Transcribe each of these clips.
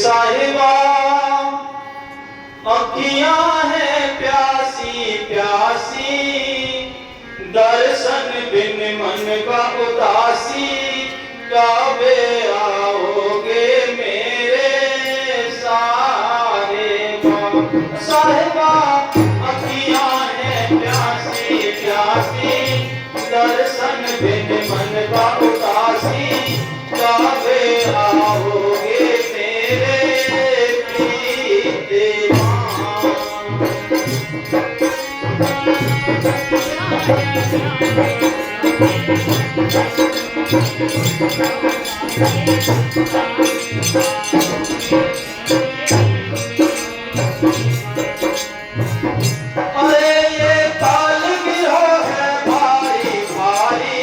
साहिबा अखियां हैं प्यासी प्यासी, दर्शन बिन मन का उदासी, कबे आओगे मेरे साहिबा। साहिबा अखियां हैं प्यासी प्यासी, दर्शन बिन मन का उदासी, कबे आओगे मेरे अरे ये काल गिरोह है भारी भारी,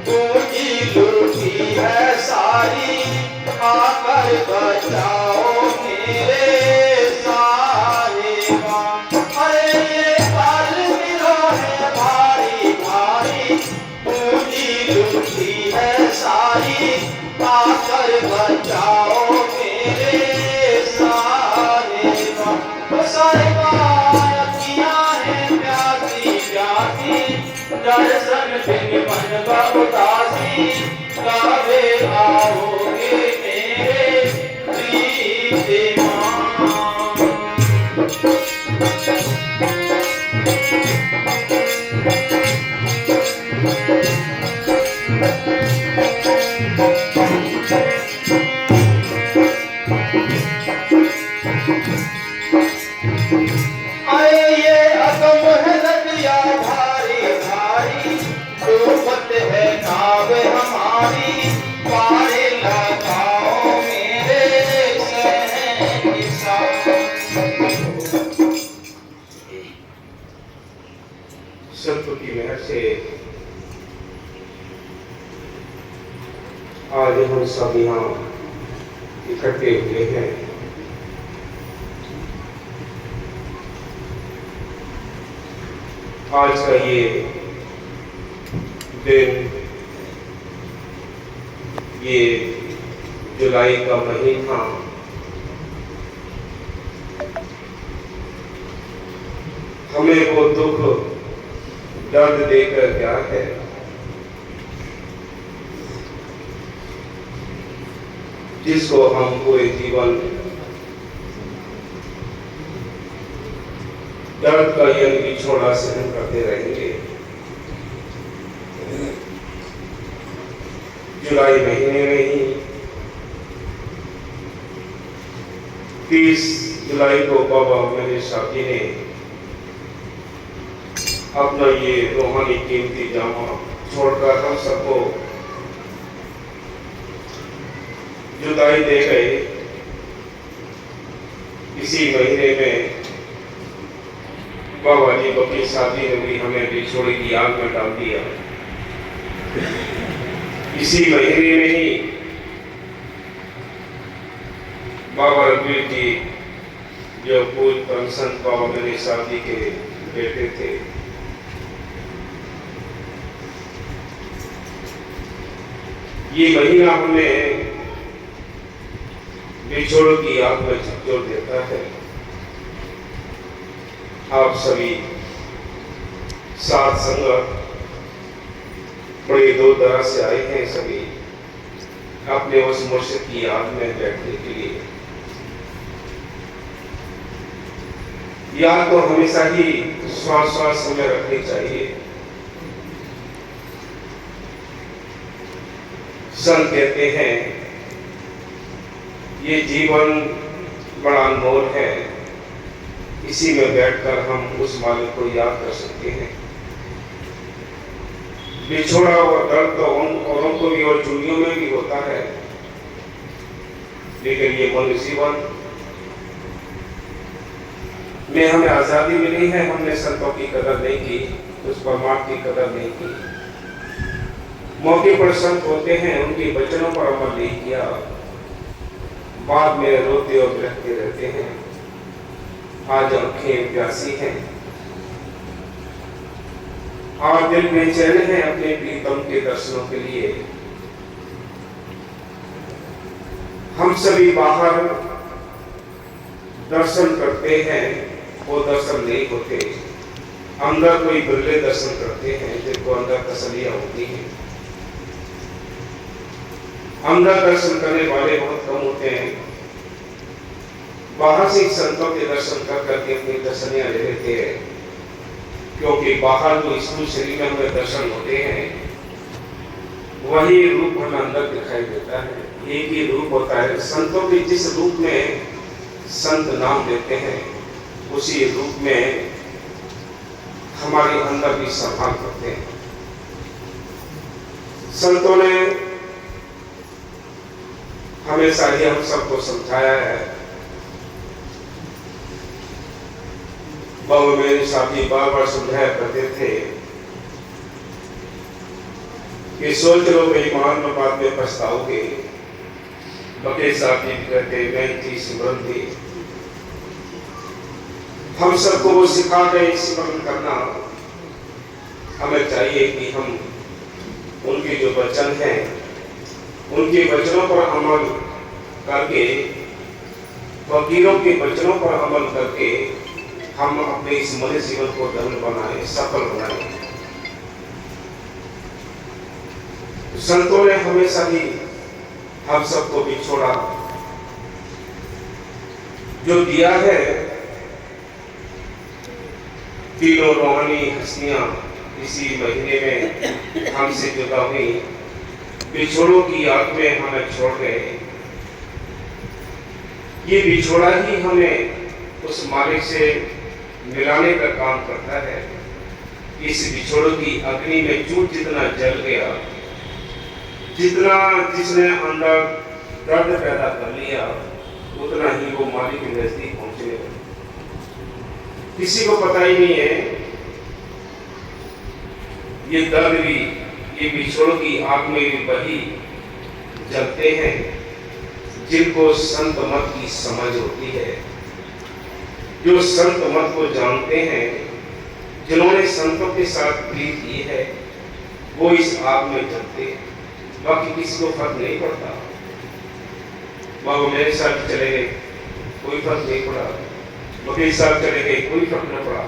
पूंजी लूटी है सारी, आकर बचाओ मेरे साहिबा। अरे ये काल गिरोह है भारी भारी, पूंजी लूटी है सारी, आकर बचाओ मेरे साहिबा। साहिबा अखियां हैं प्यासी प्यासी, दर्शन बिन मन का उदासी, कबे आओगे मेरे प्रीत आए ये अगम है नदिया भारी भारी, डूबत है नाव हमारी, पारे लगाओ मेरे शहंशाह। सत्य की मेहर से आज हम सब यहाँ इकट्ठे हुए हैं। आज का ये दिन, ये जुलाई का महीना, हमें वो दुख दर्द देकर गया है जिसको हम पूरे जीवन दर्द का यह बिछोड़ा सहन करते रहेंगे। जुलाई महीने में ही 30 जुलाई को बाबा मेरे साथी ने अपना ये रूहानी कीमती जामा छोड़कर हम सबको जुदाई दे गए। इसी महीने में बाबा जी को अपनी साथी ने भी हमें बिछोड़े की आग में डाल दिया। इसी महीने में ही बाबा रघुवीर जी जो पूज्य परम संत बाबा मेरे साथी के बेटे थे, ये महीना हमें बिछोड़ की आग में झकझोर देता है। आप सभी साथ संगत बड़े दूर दराज से आए हैं, सभी अपने उस मुर्शिद की याद में बैठने के लिए। याद तो हमेशा ही श्वास श्वास में रखनी चाहिए। संत कहते हैं ये जीवन बड़ा अनमोल है, इसी में बैठकर हम उस मालिक को याद कर सकते हैं। बिछोड़ा और दर्द तो उन औरों को भी और चुनियों में भी होता है, लेकिन ये मन जीवन में हमें आजादी मिली है, हमने संतों की कदर नहीं की, उस परमात्मा की कदर नहीं की। मौके पर संत होते हैं, उनके वचनों पर अमल नहीं किया, बाद में रोते और बिलखते रहते हैं। आज आंखें प्यासी हैं, आज दिल बेचैन है अपने प्रीतम के दर्शनों के लिए। हम सभी बाहर दर्शन करते हैं वो दर्शन नहीं होते। अंदर कोई बिरले दर्शन करते हैं जिनको अंदर तसल्लियां होती हैं। अंदर दर्शन करने वाले बहुत कम होते हैं। बाहर से संतों के दर्शन कर करके अपनी तसल्लियां ले लेते हैं, क्योंकि बाहर जो स्थूल शरीर में हमें दर्शन होते हैं वही रूप हमें अंदर दिखाई देता है। एक ही रूप होता है। संतों के जिस रूप में संत नाम देते हैं उसी रूप में हमारे अंदर भी संभाल करते हैं। संतों ने हमेशा ही हम सबको समझाया है। बाबा मेरे साथी बार बार समझाया करते थे कि सोच लो बेईमान में बाद में पछताओगे। बके साहब जी कहते मैं सिमरन थी। हम सबको वो सिखा गए सिमरन करना। हमें चाहिए कि हम उनके जो वचन हैं उनके वचनों पर अमल करके, फकीरों के वचनों पर अमल करके हम अपने इस मनुष्य जीवन को धन्य बनाए, सफल बनाए। संतों ने हमेशा ही हम सबको बिछोड़ा। जो दिया है तीनों रोहानी हस्तियां इसी महीने में हमसे जुदा हुई। बिछोड़ों की याद में हमें छोड़ गए। ये बिछोड़ा ही हमें उस मालिक से मिलाने का काम करता है। इस बिछोड़ों की अग्नि में चूट जितना जल गया, जितना जिसने अंदर दर्द पैदा कर लिया, उतना ही वो मालिक के नजदीक पहुंचने लगा। किसी को पता ही नहीं है ये दर्द भी, ये बिछोड़ की आग में भी वही जलते हैं जिनको संत मत की समझ होती है, जो संत मत को जानते हैं, जिन्होंने संतों के साथ प्रीत की है, वो इस आग में जलते हैं। बाकी किसी को फर्क नहीं पड़ता। बाबा मेरे साथ चले गए, कोई फर्क नहीं पड़ा। वकील साहब चले गए, कोई फर्क नहीं पड़ा।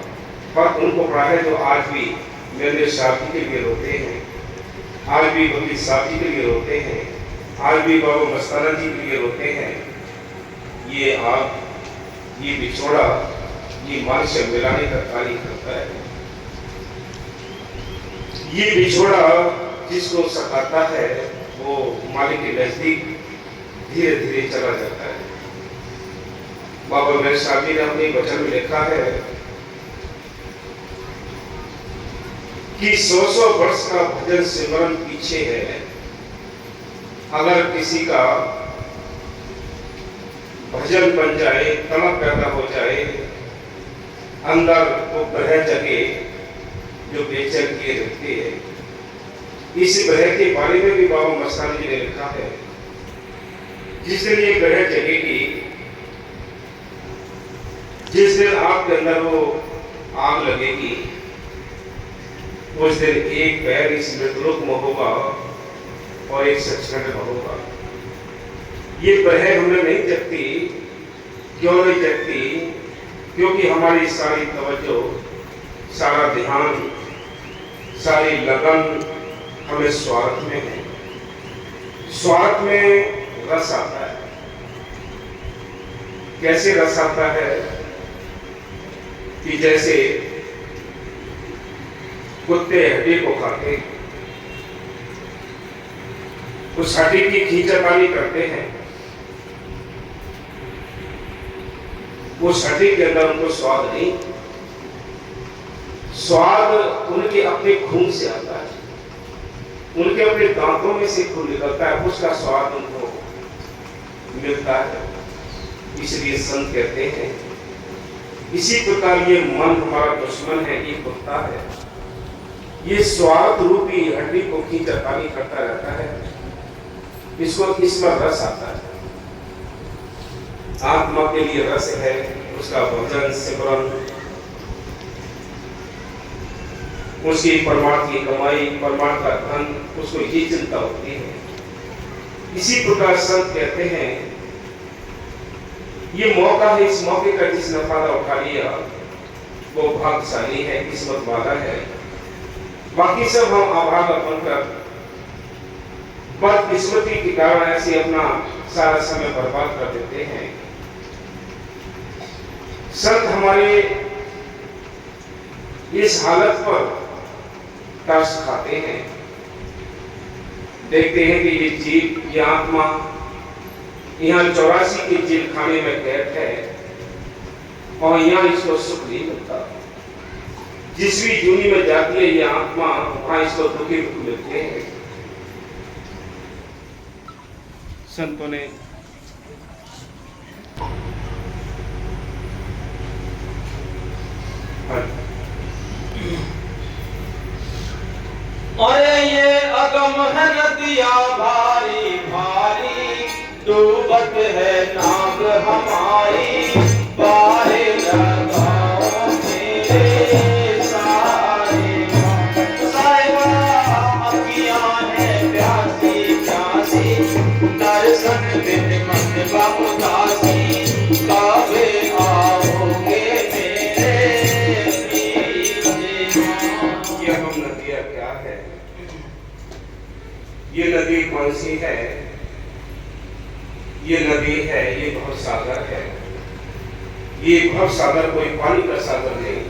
फर्क उनको पड़ा है जो आज भी मेरे साथी के लिए रोते हैं, आज भी वकील साथी के लिए रोते हैं, आज भी बाबा मस्ताना जी के लिए रोते हैं। ये आग, ये बिछोड़ा, ये माल से मिलाने का कार्य करता है। ये बिछोड़ा जिसको सताता है वो मालिक के नजदीक धीरे धीरे चला जाता है। बाबा मेरे साहब जी ने अपने वचन में लिखा है कि 100 वर्ष का भजन सिमरन पीछे है। अगर किसी का भजन बन जाए, तड़प पैदा हो जाए, अंदर वो ग्रह जगे जो बेचैन किए रहते हैं। इस ग्रह के बारे में भी बाबा मस्ताना जी ने लिखा है। जिस दिन ये ग्रह जगेगी, जिस दिन आपके अंदर वो आग लगेगी, उस दिन एक पैर इस मृतलोक में होगा और एक सचखंड में होगा। ये ग्रह हमें नहीं जगती। क्यों नहीं जगती? क्योंकि हमारी सारी तवज्जो, सारा ध्यान, सारी लगन हमें स्वार्थ में है। स्वार्थ में रस आता है। कैसे रस आता है? कि जैसे कुत्ते हड्डी को खाते, उस हड्डी की खींचातानी करते हैं, उस हड्डी के अंदर उनको स्वाद नहीं, स्वाद उनके अपने खून से आता है, उनके अपने दांतों में से खून निकलता है, उसका स्वाद उनको मिलता है। इसलिए संत कहते हैं इसी प्रकार ये मन हमारा दुश्मन है, ये कुत्ता है, ये स्वार्थ रूपी हड्डी को खींचातानी करता रहता है। इसको इसमें रस आता है। आत्मा के लिए रस है उसका भजन सिमरन, उसकी परमार्थ की कमाई, परमार्थ का धन, उसको ये चिंता होती है। इसी प्रकार संत कहते हैं ये मौका है, इस मौके का जिसने फायदा उठा लिया वो भाग्यशाली है, किस्मत वाला है। बाकी सब हम आभार बनकर बदकिस्मती के कारण ऐसे अपना सारा समय बर्बाद कर देते हैं। संत हमारे इस हालत पर तरस खाते हैं। देखते हैं कि ये जीव, ये आत्मा यहाँ 84 के जेल खाने में कैद है और यहाँ इसको सुख नहीं मिलता। जिस भी जूनी में जाती है ये आत्मा, वहां इसको दुखी दुख मिलते हैं। संतों ने अरे ये अगम है नदिया भारी भारी, डूबत है नाव हमारी, पारे लगाओ मेरे सारे साहिबा, अखियां है प्यासी प्यासी, दर्शन बिन मन उदासी, कबे आओगे मेरे ये हम नदियाँ क्या है? ये नदी कौन सी है? ये नदी है, ये भव सागर है। ये भव सागर कोई पानी का सागर नहीं,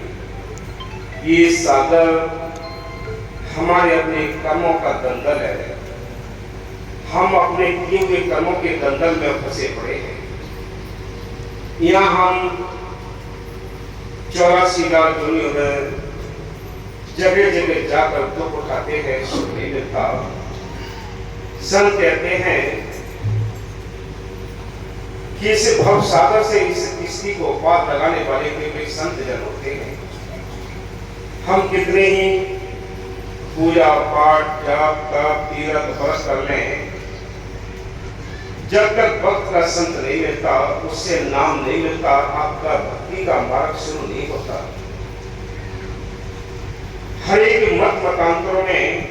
ये सागर हमारे अपने कर्मों का दलदल है। हम अपने किए हुए कर्मों के दलदल में फंसे पड़े हैं। यहाँ हम 84 लाख दुनिया में जगह जगह जाकर दुख उठाते हैं, सुख नहीं मिलता। संत कहते हैं कि इस भव सागर से इस किस्ती को पार लगाने वाले कोई संत जन होते हैं। हम कितने ही पूजा पाठ जाप तप तीर्थ व्रत कर लें, जब तक भक्त का संत नहीं मिलता, उससे नाम नहीं मिलता, आपका भक्ति का मार्ग शुरू नहीं होता। हर एक मत मतांतरों में,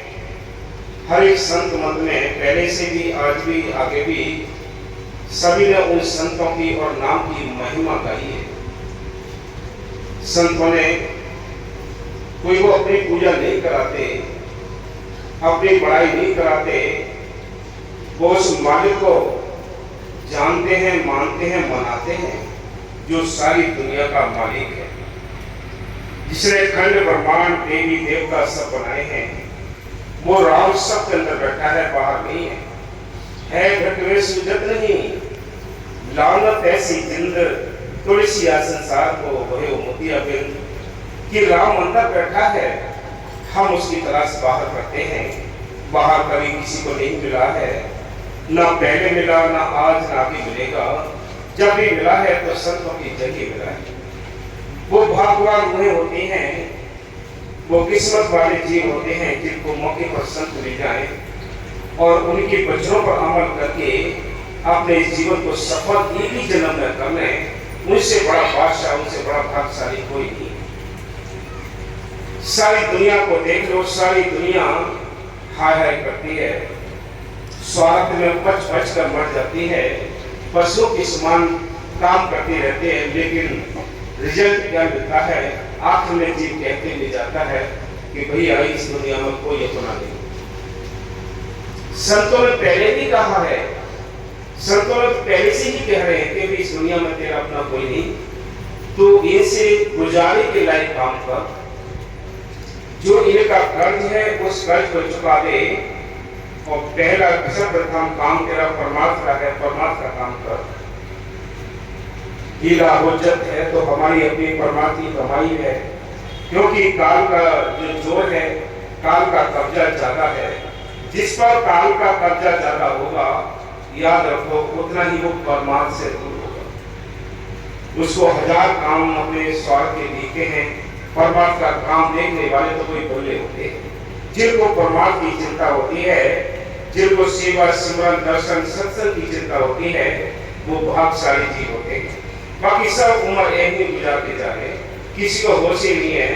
हर एक संत मत में पहले से भी, आज भी, आगे भी सभी ने उन संतों की और नाम की महिमा गाई है। संतों ने कोई वो अपनी पूजा नहीं कराते, अपनी बड़ाई नहीं कराते, वो उस मालिक को जानते हैं, मानते हैं, मनाते हैं जो सारी दुनिया का मालिक है, जिसने खंड ब्रह्मांड देवी देवता सब बनाए हैं। वो राम सब के अंदर बैठा है, बाहर नहीं है घट में सूझत नहीं, लानत ऐसी जिंद तुलसी या संसार को वही मोतिया बिंद, कि राम अंदर बैठा है, हम उसकी तलाश बाहर करते हैं। बाहर कभी किसी को नहीं मिला है, ना पहले मिला, ना आज, ना भी मिलेगा। जब भी मिला है तो संतों की जगह मिला है। वो भाग्यवान हुए होते हैं, वो किस्मत वाले जीव होते हैं जिनको मौके पर संत मिल जाए और उनके वचनों पर अमल करके अपने इस जीवन को सफल एक ही जन्म में कर लें। उनसे बड़ा बादशाह, उनसे बड़ा भाग्यशाली कोई नहीं। सारी दुनिया को देख लो, सारी दुनिया हाय हाय करती है, स्वार्थ में बच बच कर मर जाती है, पशुओं के समान काम करते रहते हैं, लेकिन रिजल्ट क्या मिलता है? आखिर में जीव कहते ले जाता है कि भैया इस दुनिया में कोई अपना नहीं। संतों ने पहले भी कहा है, संतों ने पहले से ही कह रहे हैं कि इस दुनिया में तेरा अपना कोई नहीं, तो इनसे गुजारे के लायक काम कर, जो इनका कर्ज है उस कर्ज को चुका दे, और पहला सर्वप्रथम काम तेरा परमार्थ का है, परमार्थ का काम कर। हीरा हुज्जत है तो हमारी अपनी परमार्थ की कमाई है, क्योंकि काल का जो जोर है, काल का कब्जा ज्यादा है। जिस पर काल का कब्जा ज्यादा होगा, याद रखो उतना ही वो परमार्थ से दूर होगा। उसको हजार काम अपने स्वार्थ के दिखते हैं, परमार्थ का काम देखने वाले तो कोई भोले होते हैं। जिनको परमार्थ की चिंता होती है, जिनको सेवा सिमरन दर्शन सत्संग की चिंता होती है, वो भाग्यशाली जीव होते हैं। बाकी सब उम्र यही गुजारते जा रहे, किसी को होश ही नहीं है।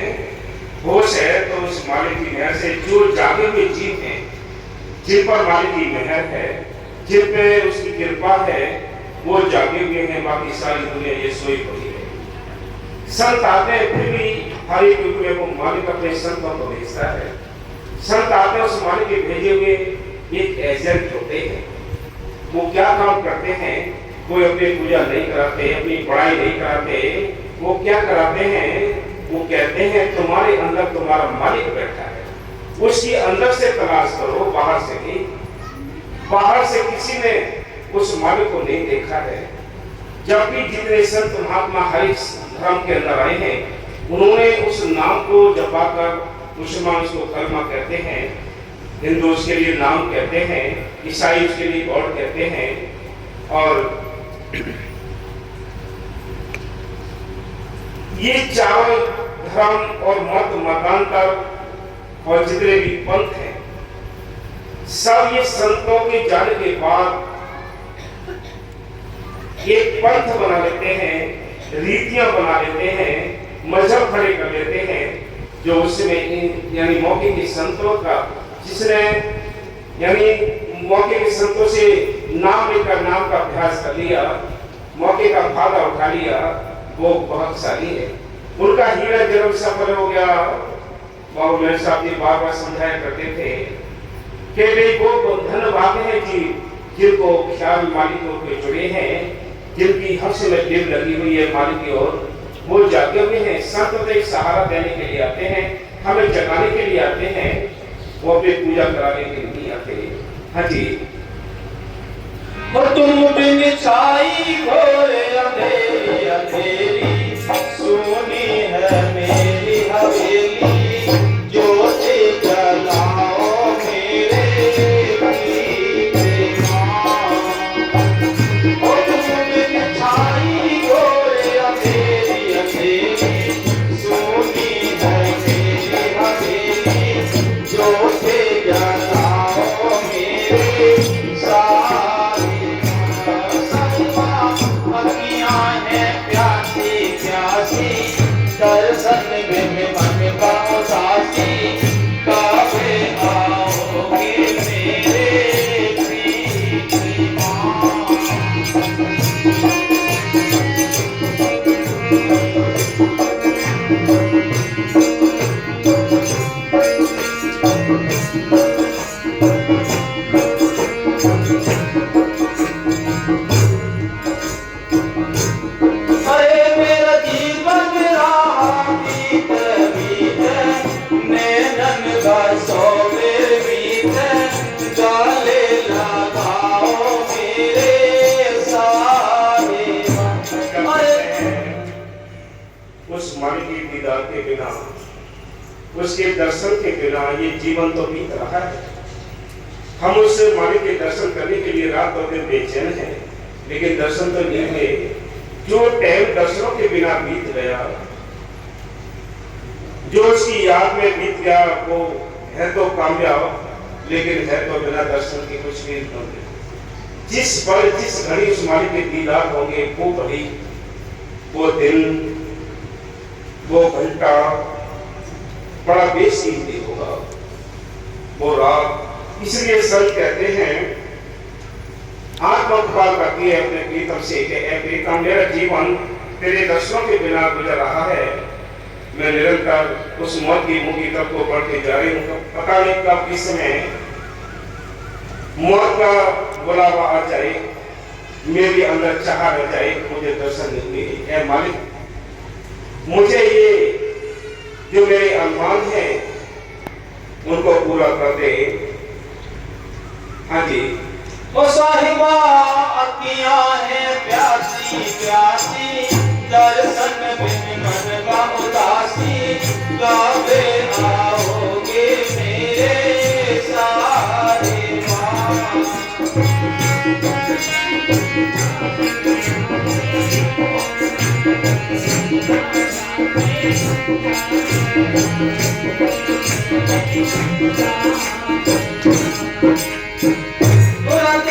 होश है तो उस मालिक की मेहर से, जो जागे हुए जीव हैं, जिन पर मालिक की मेहर है, जिन पे उसकी कृपा है, वो जागे हुए हैं, बाकी सारी दुनिया ये सोई पड़ी है। संत आते हैं, फिर भी हर एक युग में वो मालिक अपने संतों को भेजता है। संत आते हैं, उस मालिक के भेजे हुए एक एजेंट होते हैं। वो क्या काम करते हैं? कोई अपनी पूजा नहीं कराते, अपनी पढ़ाई नहीं कराते, वो क्या कराते हैं? वो कहते हैं तुम्हारे अंदर तुम्हारा मालिक बैठा है, उसकी अंदर से तलाश करो, बाहर से नहीं। बाहर से किसी ने उस मालिक को नहीं देखा है। जब भी जितने संत महात्मा हर एक धर्म के अंदर आए हैं, उन्होंने उस नाम को जपाकर, मुसलमान उसको कलमा कहते हैं, हिंदू उसके लिए नाम कहते हैं, ईसाई उसके लिए गॉड कहते हैं, और ये चारों धर्म और मत मतांतर और जितने भी पंथ हैं, सब ये संतों के जाने के बाद एक पंथ बना लेते हैं, रीतियां बना लेते हैं, मजहब खड़े कर लेते हैं, जो उसमें यानी मौके के संतों का, जिसने यानी मौके के संतों से नाम लेकर नाम का अभ्यास कर लिया, मौके का फायदा उठा लिया, वो बहुत सारी है। उनका हीरा जन्म सफल हो गया। बाबू मेरे साहब जी बार बार समझाया करते थे कि भाई वो धन भाग है जी, जिनको ख्याल मालिकों के जुड़े हैं, जिनकी हंस में दिल लगी हुई है मालिक की ओर, वो जागे हुए हैं। संत तो एक सहारा देने के लिए आते हैं, हमें जगाने के लिए आते हैं, वो अपनी पूजा कराने के लिए नहीं आते। हाँ जी। तुम बिन छाई घोर अंधेरी अंधेरी, सोनी है मेरी हवेली, ज्योति जलाओ मेरे तुम बिन छाई घोर अंधेरी अंधेरी, सोनी है मेरी हवेली, ज्योति जलाओ मेरे दर्शन बिन मन का उदासी, कबे आओगे मेरे प्रीति माँ। उस मालिक के दीदार के बिना, उसके दर्शन के बिना ये जीवन तो बीत रहा है। हम उस मालिक के दर्शन करने के लिए रात और दिन बेचैन हैं, लेकिन दर्शन तो नहीं हुए। जो टाइम दर्शनों के बिना बीत गया, जो उसकी याद में बीत गया, वो है तो कामयाब, लेकिन है तो बिना दर्शन के कुछ भी नहीं। जिस पल जिस घड़ी उस मालिक के दीदार होंगे, वो घड़ी, वो दिन, वो घंटा बड़ा बेकीमती होगा, वो रात। इसलिए संत कहते हैं, आत्मोपकार करती है अपने प्रीतम से कि ऐ प्रीतम, मेरा जीवन तेरे दर्शनों के बिना गुजर रहा है। मैं निरंतर उस मौत की मुंह की तरफ को बढ़ते जा रही हूँ। पता नहीं कब किस समय मौत का बुलावा आ जाए, मेरे अंदर चाह रह जाए, मुझे दर्शन नहीं मिले। ऐ मालिक, मुझे ये जो मेरे अरमान हैं उनको पूरा कर दे। हाँ जी। ओ साहिबा अखियां हैं प्यासी प्यासी, दर्शन बिन मन का उदासी, कबे आओगे मेरे सारे माँ।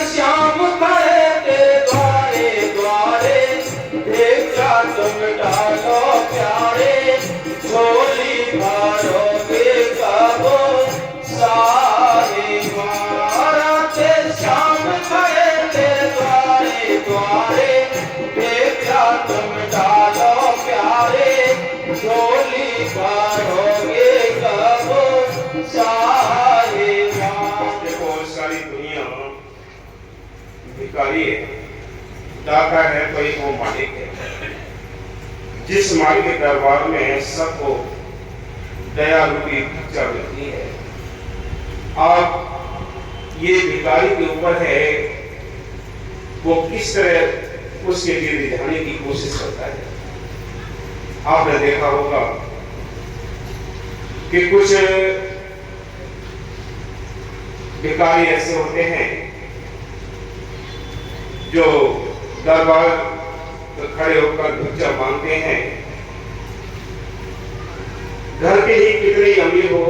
श्याम खड़े तेरे द्वारे द्वारे, देखा तुम डालो प्यारे, झोली भरोगे कब सारे। श्याम खड़े तेरे द्वारे द्वारे, सारी दुनिया भिखारी है, दाता है कोई वो मालिक है। जिस मालिक के दरबार में सबको दया रूपी भिक्षा मिलती है, आप ये भिखारी के ऊपर है वो किस तरह उसके लिए रिझाने की कोशिश करता है। आपने देखा होगा कि कुछ भिखारी ऐसे होते हैं जो दरबार खड़े होकर भिक्षा मांगते हैं। घर के ही कितने ही अमीर हो,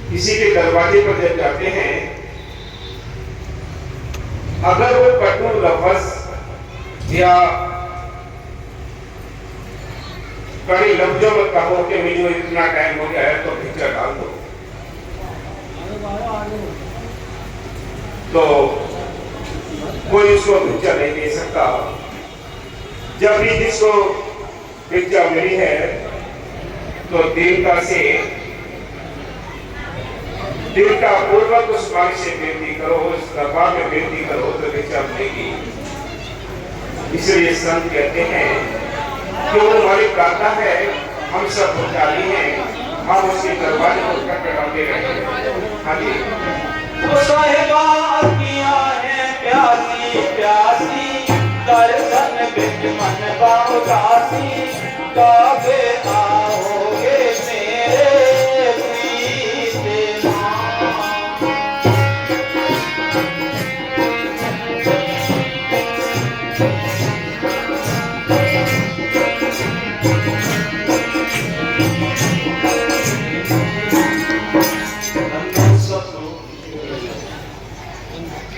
किसी के दरवाजे पर जब जाते हैं, अगर वो कटु लफ्ज या कड़ी लफ्जों में कहो कि मुझे इतना टाइम हो गया है तो भिक्षा डाल दो, तो कोई उसको भिक्षा नहीं दे सकता। जब भी जिसको भिक्षा मिली है तो देवता से देवता पूर्वक उस मार्ग से बेनती करो, उस दरबार में बेनती करो तो भिक्षा मिलेगी। इसलिए संत कहते हैं कि वो मालिक दाता है, हम सब भिखारी हैं, हम उसके दरबार को खटखटाते रहेंगे। हाँ जी, वो साहिबा अखियां हैं प्यासी प्यासी, दर्शन बिन मन बाउला